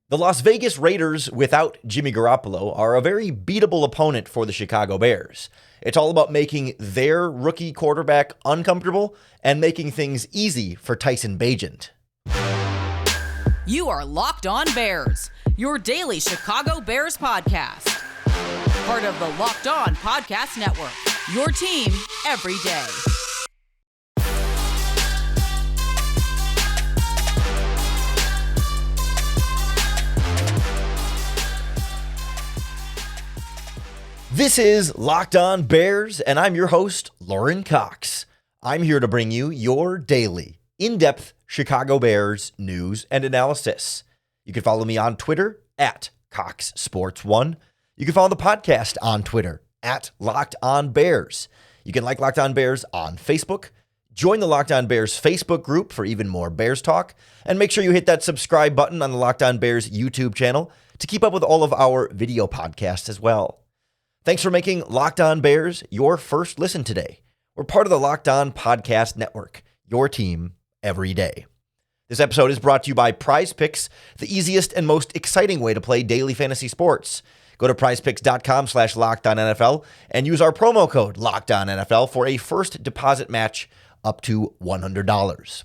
The Las Vegas Raiders without Jimmy Garoppolo are a very beatable opponent for the Chicago Bears. It's all about making their rookie quarterback uncomfortable and making things easy for Tyson Bagent. You are Locked On Bears, your daily Chicago Bears podcast. Part of the Locked On Podcast Network, your team every day. This is Locked On Bears, and I'm your host, Lauren Cox. I'm here to bring you your daily, in-depth Chicago Bears news and analysis. You can follow me on Twitter at CoxSports1. You can follow the podcast on Twitter at Locked On Bears. You can like Locked On Bears on Facebook. Join the Locked On Bears Facebook group for even more Bears talk. And make sure you hit that subscribe button on the Locked On Bears YouTube channel to keep up with all of our video podcasts as well. Thanks for making Locked On Bears your first listen today. We're part of the Locked On Podcast Network, your team every day. This episode is brought to you by PrizePicks, the easiest and most exciting way to play daily fantasy sports. Go to prizepicks.com/LockedOnNFL and use our promo code LockedOnNFL for a first deposit match up to $100.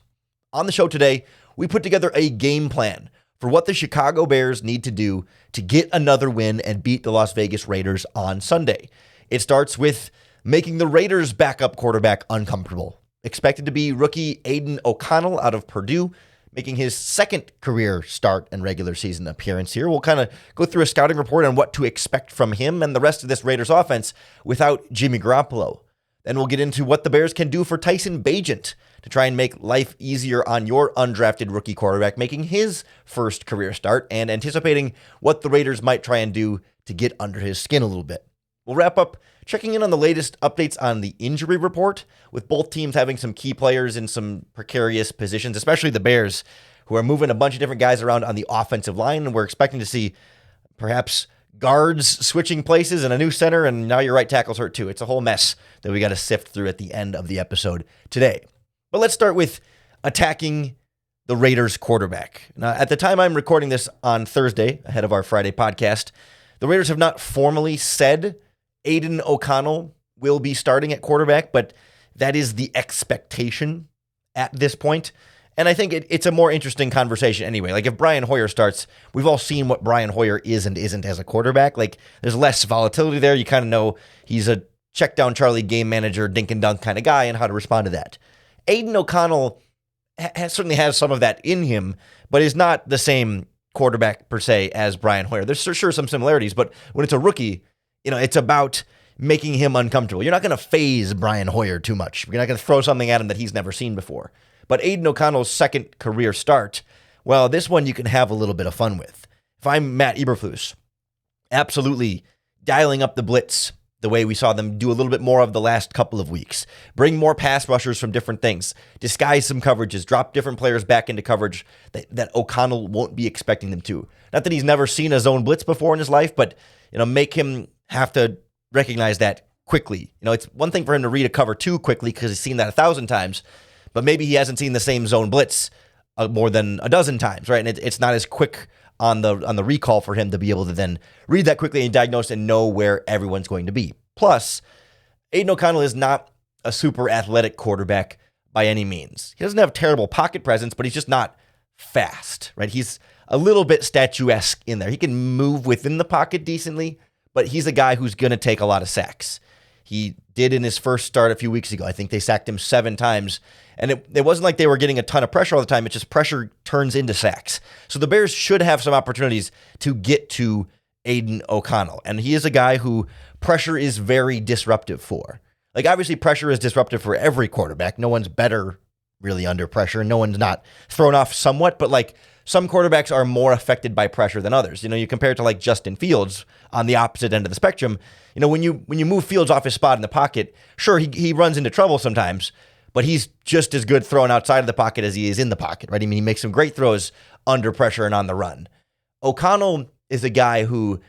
On the show today, we put together a game plan for what the Chicago Bears need to do to get another win and beat the Las Vegas Raiders on Sunday. It starts with making the Raiders' backup quarterback uncomfortable. Expected to be rookie Aiden O'Connell out of Purdue, making his second career start and regular season appearance here. We'll kind of go through a scouting report on what to expect from him and the rest of this Raiders offense without Jimmy Garoppolo. Then we'll get into what the Bears can do for Tyson Bagent to try and make life easier on your undrafted rookie quarterback, making his first career start and anticipating what the Raiders might try and do to get under his skin a little bit. We'll wrap up checking in on the latest updates on the injury report, with both teams having some key players in some precarious positions, especially the Bears, who are moving a bunch of different guys around on the offensive line, and we're expecting to see perhaps guards switching places and a new center, and now your right tackle's hurt too. It's a whole mess that we got to sift through at the end of the episode today. But let's start with attacking the Raiders quarterback. Now, at the time I'm recording this on Thursday, ahead of our Friday podcast, the Raiders have not formally said Aiden O'Connell will be starting at quarterback, but that is the expectation at this point. And I think it's a more interesting conversation anyway. Like, if Brian Hoyer starts, we've all seen what Brian Hoyer is and isn't as a quarterback. Like, there's less volatility there. You kind of know he's a check down Charlie game manager, dink and dunk kind of guy, and how to respond to that. Aiden O'Connell certainly has some of that in him, but is not the same quarterback per se as Brian Hoyer. There's sure some similarities, but when it's a rookie, it's about making him uncomfortable. You're not going to phase Brian Hoyer too much. You're not going to throw something at him that he's never seen before. But Aiden O'Connell's second career start, well, this one you can have a little bit of fun with. If I'm Matt Eberflus, absolutely dialing up the blitz the way we saw them do a little bit more of the last couple of weeks. Bring more pass rushers from different things. Disguise some coverages. Drop different players back into coverage that O'Connell won't be expecting them to. Not that he's never seen a zone blitz before in his life, but make him have to recognize that quickly. It's one thing for him to read a cover two quickly because he's seen that 1,000 times, but maybe he hasn't seen the same zone blitz more than a dozen times, right? And it's not as quick on the recall for him to be able to then read that quickly and diagnose and know where everyone's going to be. Plus, Aiden O'Connell is not a super athletic quarterback by any means. He doesn't have terrible pocket presence, but he's just not fast, right? He's a little bit statuesque in there. He can move within the pocket decently, but he's a guy who's going to take a lot of sacks. He did in his first start a few weeks ago. I think they sacked him 7 times. And it wasn't like they were getting a ton of pressure all the time. It's just pressure turns into sacks. So the Bears should have some opportunities to get to Aiden O'Connell. And he is a guy who pressure is very disruptive for. Like, obviously, pressure is disruptive for every quarterback. No one's better really under pressure. No one's not thrown off somewhat. But, like, some quarterbacks are more affected by pressure than others. You compare it to, like, Justin Fields on the opposite end of the spectrum. When you move Fields off his spot in the pocket, sure, he runs into trouble sometimes, but he's just as good throwing outside of the pocket as he is in the pocket, right? I mean, he makes some great throws under pressure and on the run. O'Connell is a guy who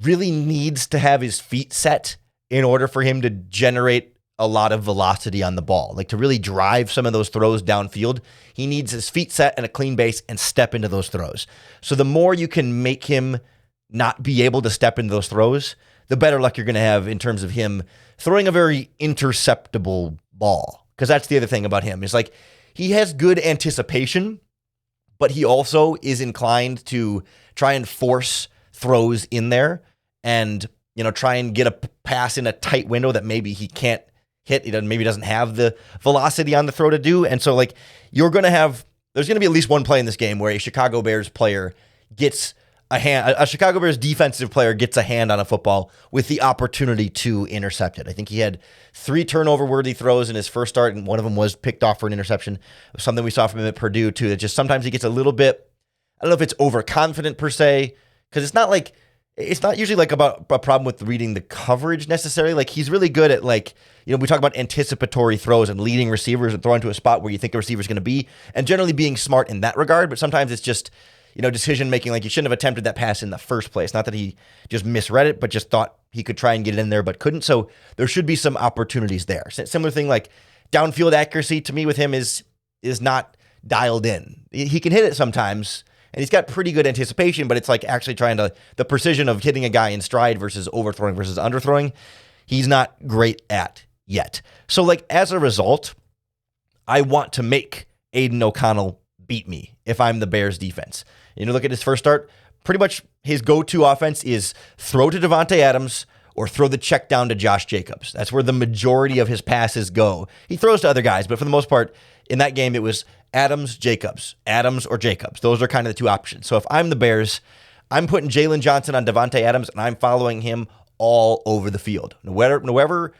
really needs to have his feet set in order for him to generate a lot of velocity on the ball. Like to really drive some of those throws downfield, he needs his feet set and a clean base and step into those throws. So the more you can make him not be able to step into those throws, the better luck you're going to have in terms of him throwing a very interceptable ball. Because that's the other thing about him is like he has good anticipation, but he also is inclined to try and force throws in there and, try and get a pass in a tight window that maybe he can't hit. He maybe doesn't have the velocity on the throw to do. And so like there's going to be at least one play in this game where a Chicago Bears player gets a Chicago Bears defensive player gets a hand on a football with the opportunity to intercept it. I think he had 3 turnover-worthy throws in his first start, and one of them was picked off for an interception. Something we saw from him at Purdue, too. That just sometimes he gets a little bit, I don't know if it's overconfident per se, because it's not usually like about a problem with reading the coverage necessarily. Like he's really good at we talk about anticipatory throws and leading receivers and throwing to a spot where you think the receiver's going to be, and generally being smart in that regard. But sometimes it's just, decision making, like you shouldn't have attempted that pass in the first place. Not that he just misread it, but just thought he could try and get it in there, but couldn't. So there should be some opportunities there. Similar thing, like downfield accuracy to me with him is not dialed in. He can hit it sometimes, and he's got pretty good anticipation, but it's like actually the precision of hitting a guy in stride versus overthrowing versus underthrowing, he's not great at yet. So like as a result, I want to make Aiden O'Connell beat me if I'm the Bears defense. Look at his first start. Pretty much his go-to offense is throw to Davante Adams or throw the check down to Josh Jacobs. That's where the majority of his passes go. He throws to other guys, but for the most part, in that game, it was Adams, Jacobs, Adams, or Jacobs. Those are kind of the 2 options. So if I'm the Bears, I'm putting Jalen Johnson on Davante Adams, and I'm following him all over the field. Wherever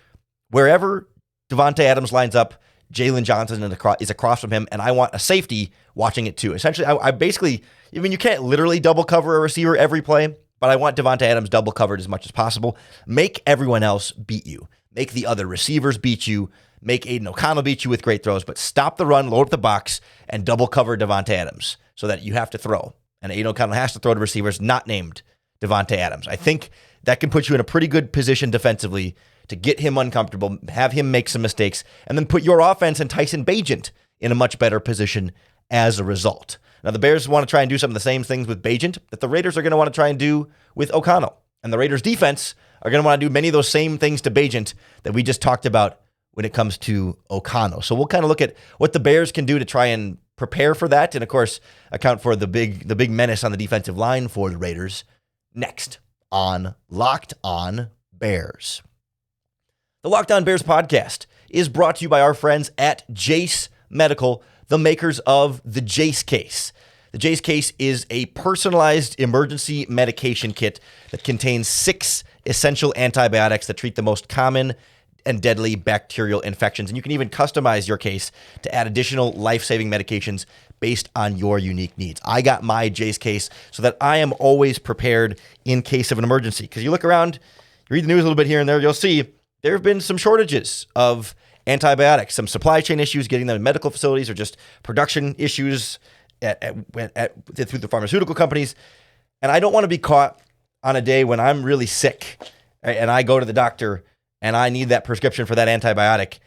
Davante Adams lines up, Jalen Johnson is across from him, and I want a safety watching it too. Essentially, you can't literally double cover a receiver every play, but I want Davante Adams double covered as much as possible. Make everyone else beat you. Make the other receivers beat you. Make Aiden O'Connell beat you with great throws, but stop the run, load up the box, and double cover Davante Adams so that you have to throw. And Aiden O'Connell has to throw to receivers not named Davante Adams. I think that can put you in a pretty good position defensively to get him uncomfortable, have him make some mistakes, and then put your offense and Tyson Bagent in a much better position as a result. Now, the Bears want to try and do some of the same things with Bagent that the Raiders are going to want to try and do with O'Connell. And the Raiders defense are going to want to do many of those same things to Bagent that we just talked about when it comes to O'Connell. So we'll kind of look at what the Bears can do to try and prepare for that, and of course, account for the big menace on the defensive line for the Raiders next on Locked On Bears. The Locked On Bears podcast is brought to you by our friends at Jase Medical, the makers of the Jase Case. The Jase Case is a personalized emergency medication kit that contains 6 essential antibiotics that treat the most common and deadly bacterial infections. And you can even customize your case to add additional life-saving medications based on your unique needs. I got my Jase Case so that I am always prepared in case of an emergency. Because you look around, you read the news a little bit here and there, you'll see there have been some shortages of antibiotics, some supply chain issues getting them in medical facilities, or just production issues through the pharmaceutical companies. And I don't want to be caught on a day when I'm really sick and I go to the doctor and I need that prescription for that antibiotic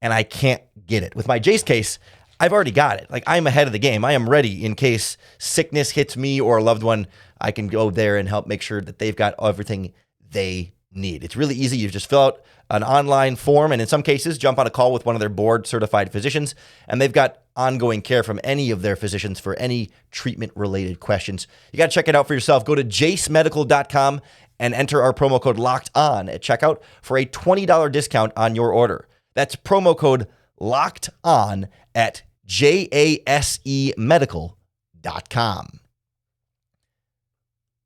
and I can't get it. With my Jase Case, I've already got it. Like, I'm ahead of the game. I am ready in case sickness hits me or a loved one. I can go there and help make sure that they've got everything they need. It's really easy. You just fill out an online form, and in some cases, jump on a call with one of their board-certified physicians, and they've got ongoing care from any of their physicians for any treatment-related questions. You got to check it out for yourself. Go to jasemedical.com and enter our promo code LOCKEDON at checkout for a $20 discount on your order. That's promo code LOCKEDON at jasemedical.com.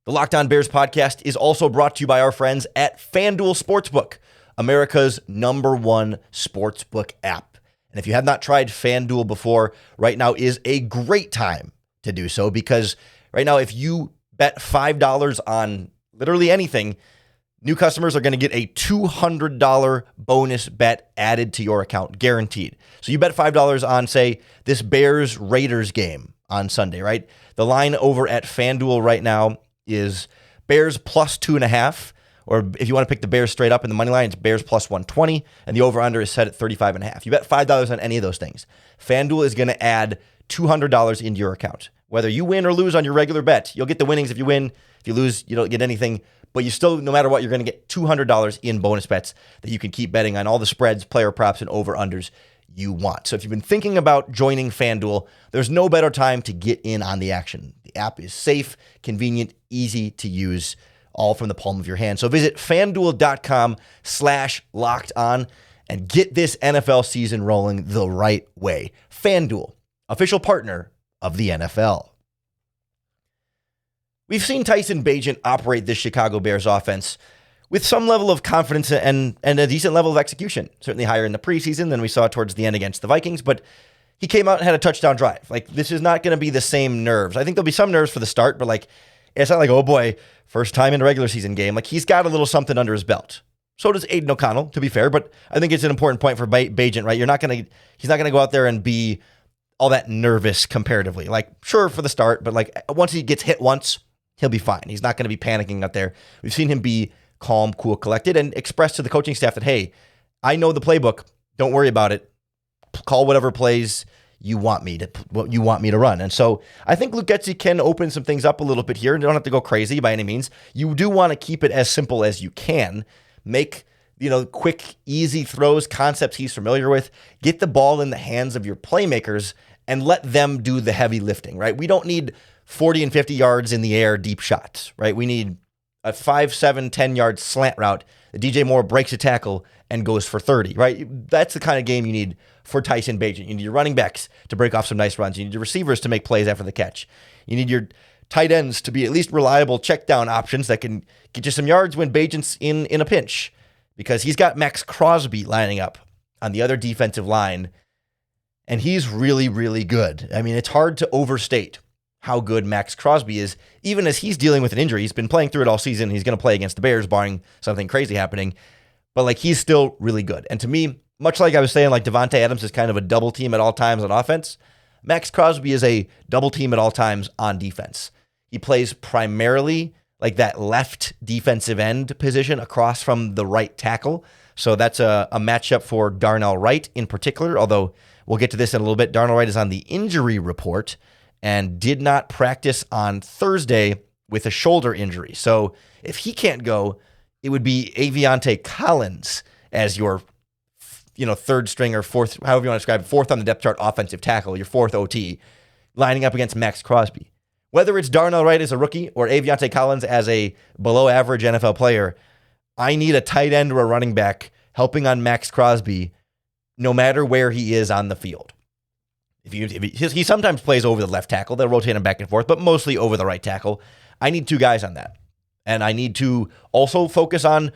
The Locked On Bears podcast is also brought to you by our friends at FanDuel Sportsbook, America's #1 sportsbook app. And if you have not tried FanDuel before, right now is a great time to do so, because right now, if you bet $5 on literally anything, new customers are going to get a $200 bonus bet added to your account, guaranteed. So you bet $5 on, say, this Bears-Raiders game on Sunday, right? The line over at FanDuel right now is Bears plus 2.5, Or if you want to pick the Bears straight up in the money line, it's Bears plus 120, and the over-under is set at 35.5. You bet $5 on any of those things. FanDuel is going to add $200 into your account. Whether you win or lose on your regular bet, you'll get the winnings if you win. If you lose, you don't get anything. But you still, no matter what, you're going to get $200 in bonus bets that you can keep betting on all the spreads, player props, and over-unders you want. So if you've been thinking about joining FanDuel, there's no better time to get in on the action. The app is safe, convenient, easy to use, all from the palm of your hand. So visit FanDuel.com/lockedon and get this NFL season rolling the right way. FanDuel, official partner of the NFL. We've seen Tyson Bagent operate this Chicago Bears offense with some level of confidence and a decent level of execution. Certainly higher in the preseason than we saw towards the end against the Vikings, but he came out and had a touchdown drive. Like, this is not going to be the same nerves. I think there'll be some nerves for the start, but it's not like, oh boy, first time in a regular season game. Like, he's got a little something under his belt. So does Aiden O'Connell, to be fair, but I think it's an important point for Bagent, right? He's not going to go out there and be all that nervous comparatively. Like, sure, for the start, but once he gets hit once, he'll be fine. He's not going to be panicking out there. We've seen him be calm, cool, collected, and express to the coaching staff that, hey, I know the playbook. Don't worry about it. Call whatever plays you want me to run. And so I think Luke Getsy can open some things up a little bit here. You don't have to go crazy by any means. You do want to keep it as simple as you can. Make, quick, easy throws, concepts he's familiar with. Get the ball in the hands of your playmakers and let them do the heavy lifting, right? We don't need 40 and 50 yards in the air, deep shots, right? We need a 5, 7, 10-yard slant route that DJ Moore breaks a tackle and goes for 30, right? That's the kind of game you need for Tyson Bagent. You need your running backs to break off some nice runs. You need your receivers to make plays after the catch. You need your tight ends to be at least reliable check down options that can get you some yards when Bagent's in a pinch, because he's got Max Crosby lining up on the other defensive line, and he's really, really good. I mean, it's hard to overstate how good Max Crosby is, even as he's dealing with an injury. He's been playing through it all season. He's going to play against the Bears, barring something crazy happening. But he's still really good. And to me, much like I was saying, Devontae Adams is kind of a double team at all times on offense, Max Crosby is a double team at all times on defense. He plays primarily that left defensive end position across from the right tackle. So that's a matchup for Darnell Wright in particular, although we'll get to this in a little bit. Darnell Wright is on the injury report and did not practice on Thursday with a shoulder injury. So if he can't go, it would be Aviante Collins as your third string or fourth, however you want to describe it, fourth on the depth chart offensive tackle, your fourth OT, lining up against Max Crosby. Whether it's Darnell Wright as a rookie or Aviante Collins as a below-average NFL player, I need a tight end or a running back helping on Max Crosby no matter where he is on the field. He sometimes plays over the left tackle. They'll rotate him back and forth, but mostly over the right tackle. I need two guys on that. And I need to also focus on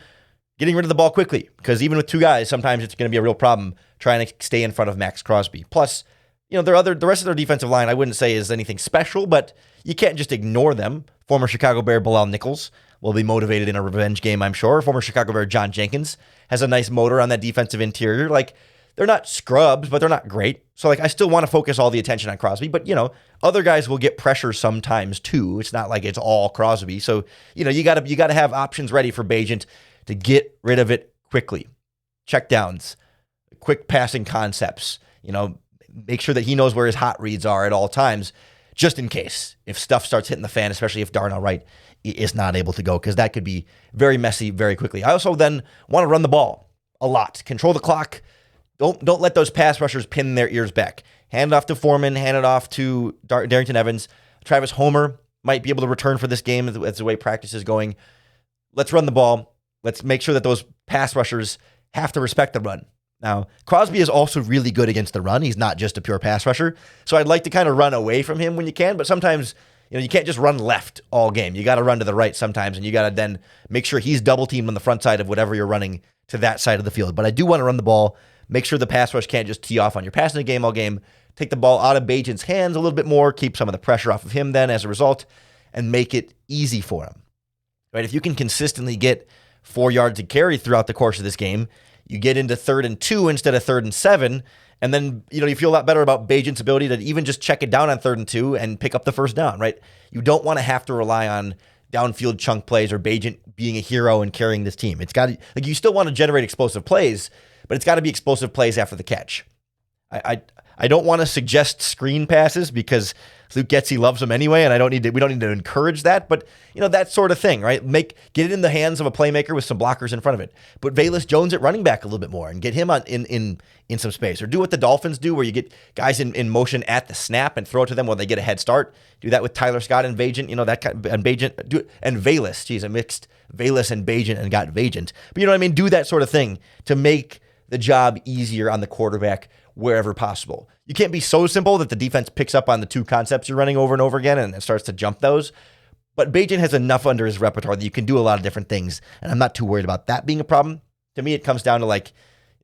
getting rid of the ball quickly, because even with two guys, sometimes it's going to be a real problem trying to stay in front of Max Crosby. Plus, the rest of their defensive line, I wouldn't say is anything special, but you can't just ignore them. Former Chicago Bear Bilal Nichols will be motivated in a revenge game, I'm sure. Former Chicago Bear John Jenkins has a nice motor on that defensive interior. They're not scrubs, but they're not great. So I still want to focus all the attention on Crosby, but other guys will get pressure sometimes too. It's not like it's all Crosby. So, you got to have options ready for Bagent to get rid of it quickly. Check downs, quick passing concepts, make sure that he knows where his hot reads are at all times, just in case if stuff starts hitting the fan, especially if Darnell Wright is not able to go, because that could be very messy very quickly. I also then want to run the ball a lot, control the clock. Don't let those pass rushers pin their ears back. Hand it off to Foreman, hand it off to Darrington Evans. Travis Homer might be able to return for this game as the way practice is going. Let's run the ball. Let's make sure that those pass rushers have to respect the run. Now, Crosby is also really good against the run. He's not just a pure pass rusher. So I'd like to kind of run away from him when you can, but sometimes you can't just run left all game. You got to run to the right sometimes, and you got to then make sure he's double teamed on the front side of whatever you're running to that side of the field. But I do want to run the ball. Make sure the pass rush can't just tee off on your passing game all game. Take the ball out of Bagent's hands a little bit more, keep some of the pressure off of him then as a result, and make it easy for him. Right? If you can consistently get 4 yards to carry throughout the course of this game, you get into 3rd and 2 instead of 3rd and 7, and then you feel a lot better about Bagent's ability to even just check it down on 3rd and 2 and pick up the first down, right? You don't want to have to rely on downfield chunk plays or Bagent being a hero and carrying this team. It's got to, like, you still want to generate explosive plays, but it's got to be explosive plays after the catch. I don't want to suggest screen passes because Luke Getsy loves them anyway, and we don't need to encourage that, but that sort of thing, right? Get it in the hands of a playmaker with some blockers in front of it. Put Velus Jones at running back a little bit more and get him in some space. Or do what the Dolphins do, where you get guys in motion at the snap and throw it to them while they get a head start. Do that with Tyler Scott and Bagent, that kind of, and Bagent, do it, and Velus. Geez, I mixed Velus and Bagent and got Bagent. But you know what I mean? Do that sort of thing to make the job easier on the quarterback wherever possible. You can't be so simple that the defense picks up on the two concepts you're running over and over again and starts to jump those. But Bagent has enough under his repertoire that you can do a lot of different things, and I'm not too worried about that being a problem. To me, it comes down to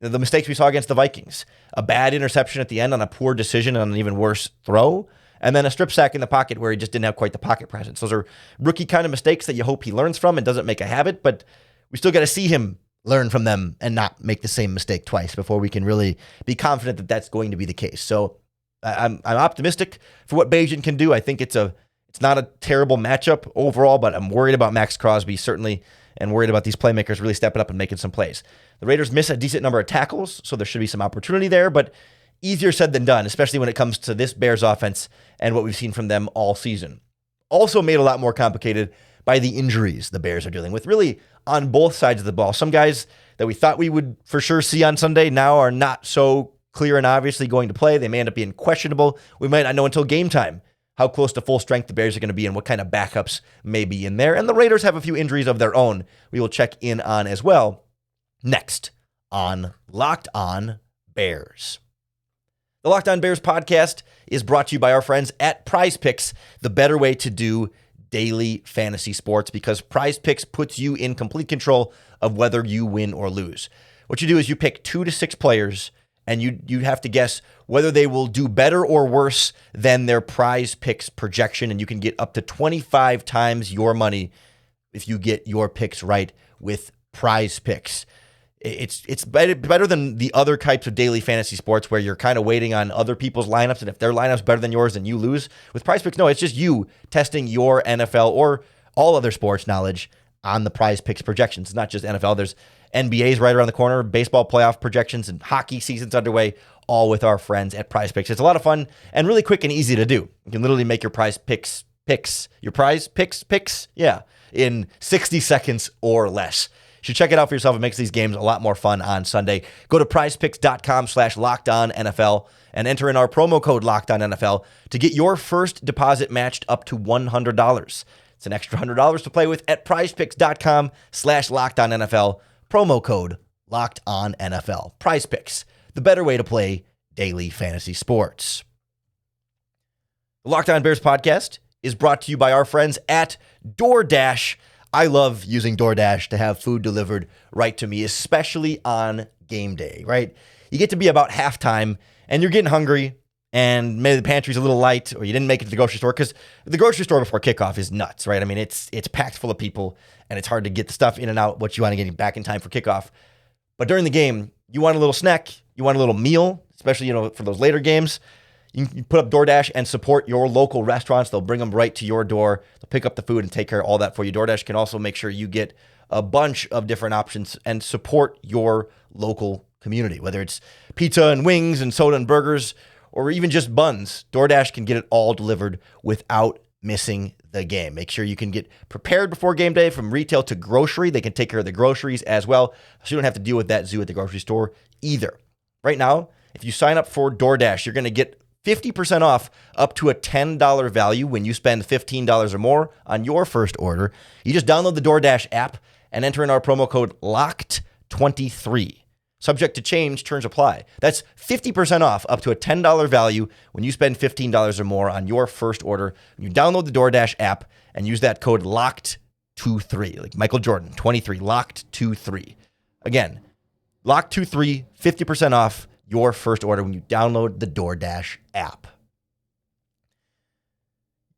the mistakes we saw against the Vikings. A bad interception at the end on a poor decision on an even worse throw, and then a strip sack in the pocket where he just didn't have quite the pocket presence. Those are rookie kind of mistakes that you hope he learns from and doesn't make a habit, but we still got to see him learn from them and not make the same mistake twice before we can really be confident that that's going to be the case. So I'm optimistic for what Bagent can do. I think it's not a terrible matchup overall, but I'm worried about Max Crosby certainly, and worried about these playmakers really stepping up and making some plays. The Raiders miss a decent number of tackles, so there should be some opportunity there, but easier said than done, especially when it comes to this Bears offense and what we've seen from them all season. Also made a lot more complicated by the injuries the Bears are dealing with, really on both sides of the ball. Some guys that we thought we would for sure see on Sunday now are not so clear and obviously going to play. They may end up being questionable. We might not know until game time how close to full strength the Bears are going to be and what kind of backups may be in there. And the Raiders have a few injuries of their own we will check in on as well next on Locked On Bears. The Locked On Bears podcast is brought to you by our friends at PrizePicks, the better way to do daily fantasy sports, because PrizePicks puts you in complete control of whether you win or lose. What you do is you pick 2 to 6 players, and you have to guess whether they will do better or worse than their PrizePicks projection, and you can get up to 25 times your money if you get your picks right with PrizePicks. It's better than the other types of daily fantasy sports where you're kind of waiting on other people's lineups, and if their lineup's better than yours, then you lose. With PrizePicks, no, it's just you testing your NFL or all other sports knowledge on the PrizePicks projections. It's not just NFL. There's NBA's right around the corner, baseball playoff projections, and hockey season's underway, all with our friends at PrizePicks. It's a lot of fun and really quick and easy to do. You can literally make your PrizePicks picks, in 60 seconds or less. You should check it out for yourself. It makes these games a lot more fun on Sunday. Go to prizepicks.com/LockedOnNFL and enter in our promo code LockedOnNFL to get your first deposit matched up to $100. It's an extra $100 to play with at prizepicks.com/LockedOnNFL. Promo code LockedOnNFL. PrizePicks, the better way to play daily fantasy sports. The Locked On Bears podcast is brought to you by our friends at DoorDash. I love using DoorDash to have food delivered right to me, especially on game day, right? You get to be about halftime and you're getting hungry and maybe the pantry's a little light or you didn't make it to the grocery store, because the grocery store before kickoff is nuts, right? I mean, it's packed full of people and it's hard to get the stuff in and out what you want to get back in time for kickoff. But during the game, you want a little snack, you want a little meal, especially, for those later games. You can put up DoorDash and support your local restaurants. They'll bring them right to your door. They'll pick up the food and take care of all that for you. DoorDash can also make sure you get a bunch of different options and support your local community, whether it's pizza and wings and soda and burgers or even just buns. DoorDash can get it all delivered without missing the game. Make sure you can get prepared before game day from retail to grocery. They can take care of the groceries as well, so you don't have to deal with that zoo at the grocery store either. Right now, if you sign up for DoorDash, you're going to get 50% off up to a $10 value when you spend $15 or more on your first order. You just download the DoorDash app and enter in our promo code LOCKED23. Subject to change, terms apply. That's 50% off up to a $10 value when you spend $15 or more on your first order. You download the DoorDash app and use that code LOCKED23, like Michael Jordan, 23, LOCKED23. Again, LOCKED23, 50% off your first order when you download the DoorDash app.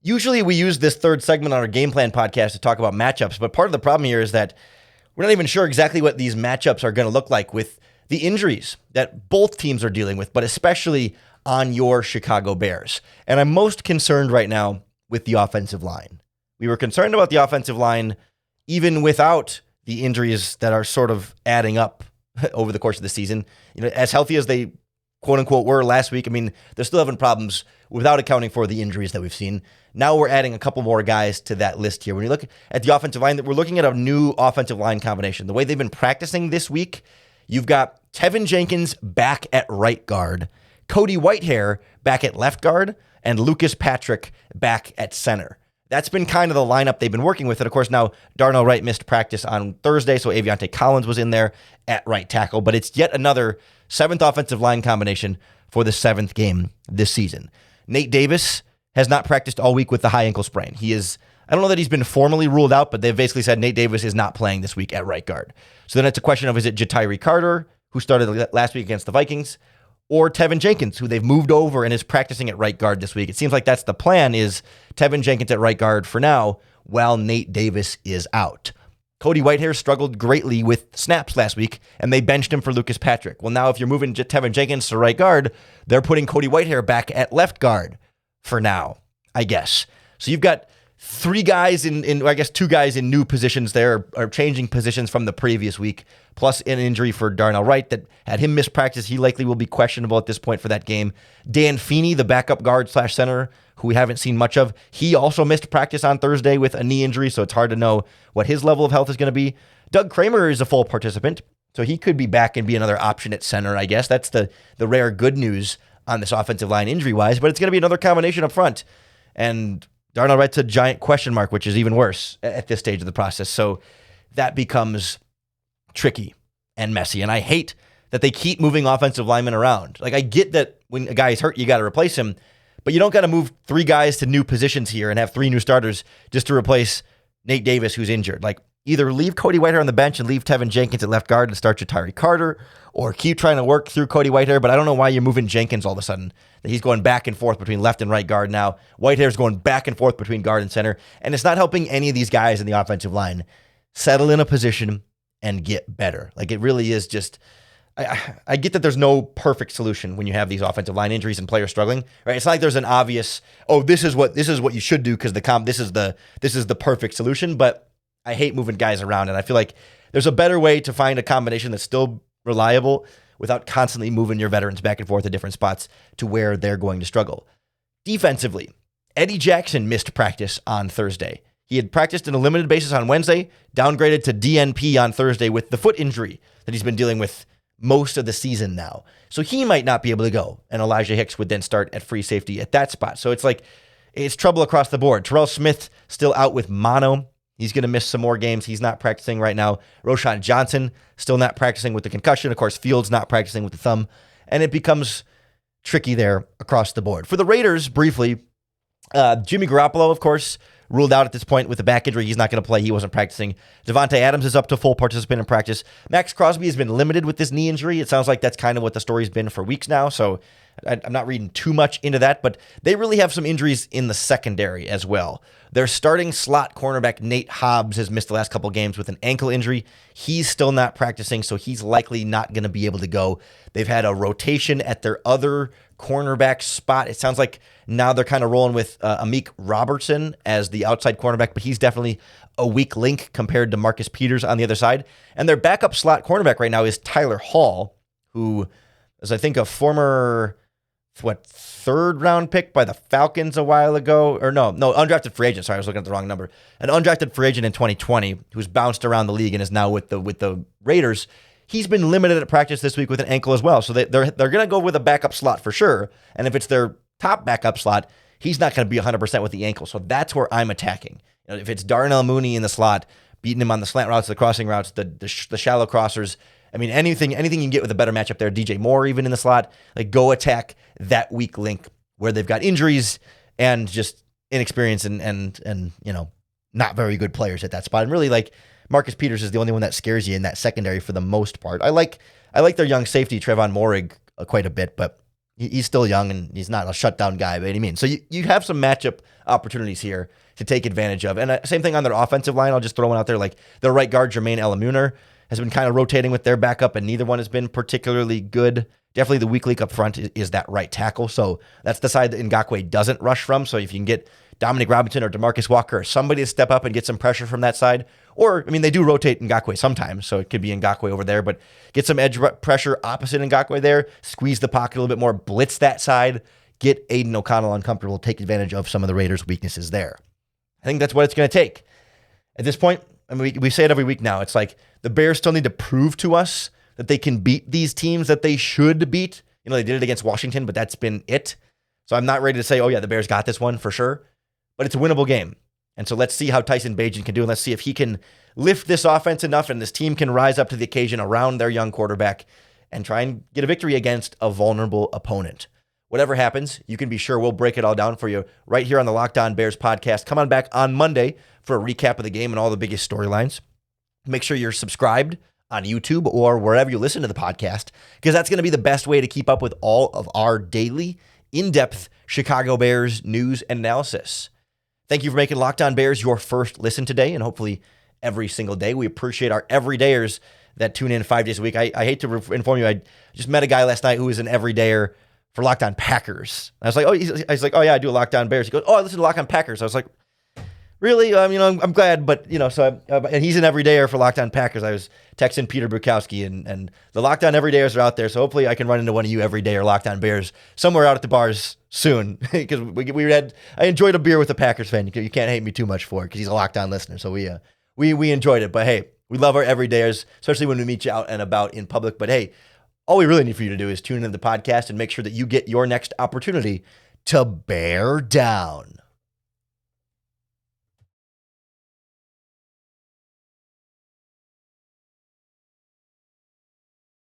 Usually we use this third segment on our Game Plan podcast to talk about matchups, but part of the problem here is that we're not even sure exactly what these matchups are going to look like with the injuries that both teams are dealing with, but especially on your Chicago Bears. And I'm most concerned right now with the offensive line. we were concerned about the offensive line even without the injuries that are sort of adding up over the course of the season. As healthy as they quote unquote were last week, they're still having problems without accounting for the injuries that we've seen. Now we're adding a couple more guys to that list here. When you look at the offensive line, we're looking at a new offensive line combination. The way they've been practicing this week, you've got Tevin Jenkins back at right guard, Cody Whitehair back at left guard, and Lucas Patrick back at center. That's been kind of the lineup they've been working with. And of course, now Darnell Wright missed practice on Thursday, so Aviante Collins was in there at right tackle. But it's yet another 7th offensive line combination for the 7th game this season. Nate Davis has not practiced all week with the high ankle sprain. I don't know that he's been formally ruled out, but they've basically said Nate Davis is not playing this week at right guard. So then it's a question of, is it Jatiri Carter, who started last week against the Vikings, or Tevin Jenkins, who they've moved over and is practicing at right guard this week? It seems like that's the plan, is Tevin Jenkins at right guard for now, while Nate Davis is out. Cody Whitehair struggled greatly with snaps last week, and they benched him for Lucas Patrick. Well, now if you're moving Tevin Jenkins to right guard, they're putting Cody Whitehair back at left guard for now, I guess. So you've got 2 guys in new positions there, are changing positions from the previous week, plus an injury for Darnell Wright that had him miss practice. He likely will be questionable at this point for that game. Dan Feeney, the backup guard / center, who we haven't seen much of, he also missed practice on Thursday with a knee injury, so it's hard to know what his level of health is going to be. Doug Kramer is a full participant, so he could be back and be another option at center, I guess. That's the rare good news on this offensive line injury-wise, but it's going to be another combination up front. And Darnell Wright's a giant question mark, which is even worse at this stage of the process. So that becomes tricky and messy. And I hate that they keep moving offensive linemen around. Like, I get that when a guy is hurt, you got to replace him, but you don't got to move 3 guys to new positions here and have 3 new starters just to replace Nate Davis, who's injured. Like, either leave Cody Whitehair on the bench and leave Tevin Jenkins at left guard and start Jatiri Carter, or keep trying to work through Cody Whitehair. But I don't know why you're moving Jenkins all of a sudden. He's going back and forth between left and right guard now. Whitehair's going back and forth between guard and center. And it's not helping any of these guys in the offensive line settle in a position and get better. Like, it really is just, I get that there's no perfect solution when you have these offensive line injuries and players struggling, right? It's not like there's an obvious, this is what you should do because this is the perfect solution. But I hate moving guys around, and I feel like there's a better way to find a combination that's still reliable without constantly moving your veterans back and forth to different spots to where they're going to struggle. Defensively, Eddie Jackson missed practice on Thursday. He had practiced on a limited basis on Wednesday, downgraded to DNP on Thursday with the foot injury that he's been dealing with most of the season now. So he might not be able to go, and Elijah Hicks would then start at free safety at that spot. So it's trouble across the board. Terrell Smith still out with mono. He's going to miss some more games. He's not practicing right now. Roshan Johnson still not practicing with the concussion. Of course, Fields not practicing with the thumb. And it becomes tricky there across the board. For the Raiders, briefly, Jimmy Garoppolo, of course, ruled out at this point with a back injury. He's not going to play. He wasn't practicing. Devontae Adams is up to full participant in practice. Max Crosby has been limited with this knee injury. It sounds like that's kind of what the story's been for weeks now, so I'm not reading too much into that, but they really have some injuries in the secondary as well. Their starting slot cornerback, Nate Hobbs, has missed the last couple games with an ankle injury. He's still not practicing, so he's likely not going to be able to go. They've had a rotation at their other cornerback spot. It sounds like now they're kind of rolling with Amik Robertson as the outside cornerback, but he's definitely a weak link compared to Marcus Peters on the other side. And their backup slot cornerback right now is Tyler Hall, who is, I think, a former, third round pick by the Falcons a while ago, or no, undrafted free agent. Sorry, I was looking at the wrong number. An undrafted free agent in 2020 who's bounced around the league and is now with the Raiders. He's been limited at practice this week with an ankle as well. So they're going to go with a backup slot for sure. And if it's their top backup slot, he's not going to be 100% with the ankle. So that's where I'm attacking. If it's Darnell Mooney in the slot, beating him on the slant routes, the crossing routes, the shallow crossers, anything you can get with a better matchup there. DJ Moore even in the slot, go attack that weak link where they've got injuries and just inexperience and not very good players at that spot. And really, Marcus Peters is the only one that scares you in that secondary for the most part. I like their young safety Trevon Moehrig quite a bit, but he's still young and he's not a shutdown guy by any means. So you have some matchup opportunities here to take advantage of. And same thing on their offensive line. I'll just throw one out there. Their right guard, Jermaine Elamuner, has been kind of rotating with their backup, and neither one has been particularly good Definitely the weak link up front is that right tackle. So that's the side that Ngakoue doesn't rush from. So if you can get Dominic Robinson or DeMarcus Walker or somebody to step up and get some pressure from that side, or, I mean, they do rotate Ngakoue sometimes, so it could be Ngakoue over there, but get some edge pressure opposite Ngakoue there, squeeze the pocket a little bit more, blitz that side, get Aiden O'Connell uncomfortable, take advantage of some of the Raiders' weaknesses there. I think that's what it's going to take. At this point, I mean, we say it every week now, it's like the Bears still need to prove to us that they can beat these teams that they should beat. They did it against Washington, but that's been it. So I'm not ready to say, oh yeah, the Bears got this one for sure. But it's a winnable game. And so let's see how Tyson Bagent can do, and let's see if he can lift this offense enough and this team can rise up to the occasion around their young quarterback and try and get a victory against a vulnerable opponent. Whatever happens, you can be sure we'll break it all down for you right here on the Locked On Bears podcast. Come on back on Monday for a recap of the game and all the biggest storylines. Make sure you're subscribed on YouTube or wherever you listen to the podcast, because that's going to be the best way to keep up with all of our daily, in-depth Chicago Bears news and analysis. Thank you for making Locked On Bears your first listen today, and hopefully every single day. We appreciate our everydayers that tune in 5 days a week. I hate to inform you, I just met a guy last night who is an everydayer for Locked On Packers. I was like, oh yeah, I do a Locked On Bears. He goes, oh, I listen to Locked On Packers. I was like, really? I'm glad, but and he's an everydayer for Locked On Packers. I was texting Peter Bukowski, and the Locked On everydayers are out there. So hopefully I can run into one of you everydayer Locked On Bears somewhere out at the bars soon, because I enjoyed a beer with a Packers fan. You can't hate me too much for it because he's a Locked On listener. So we enjoyed it. But hey, we love our everydayers, especially when we meet you out and about in public. But hey, all we really need for you to do is tune into the podcast and make sure that you get your next opportunity to bear down.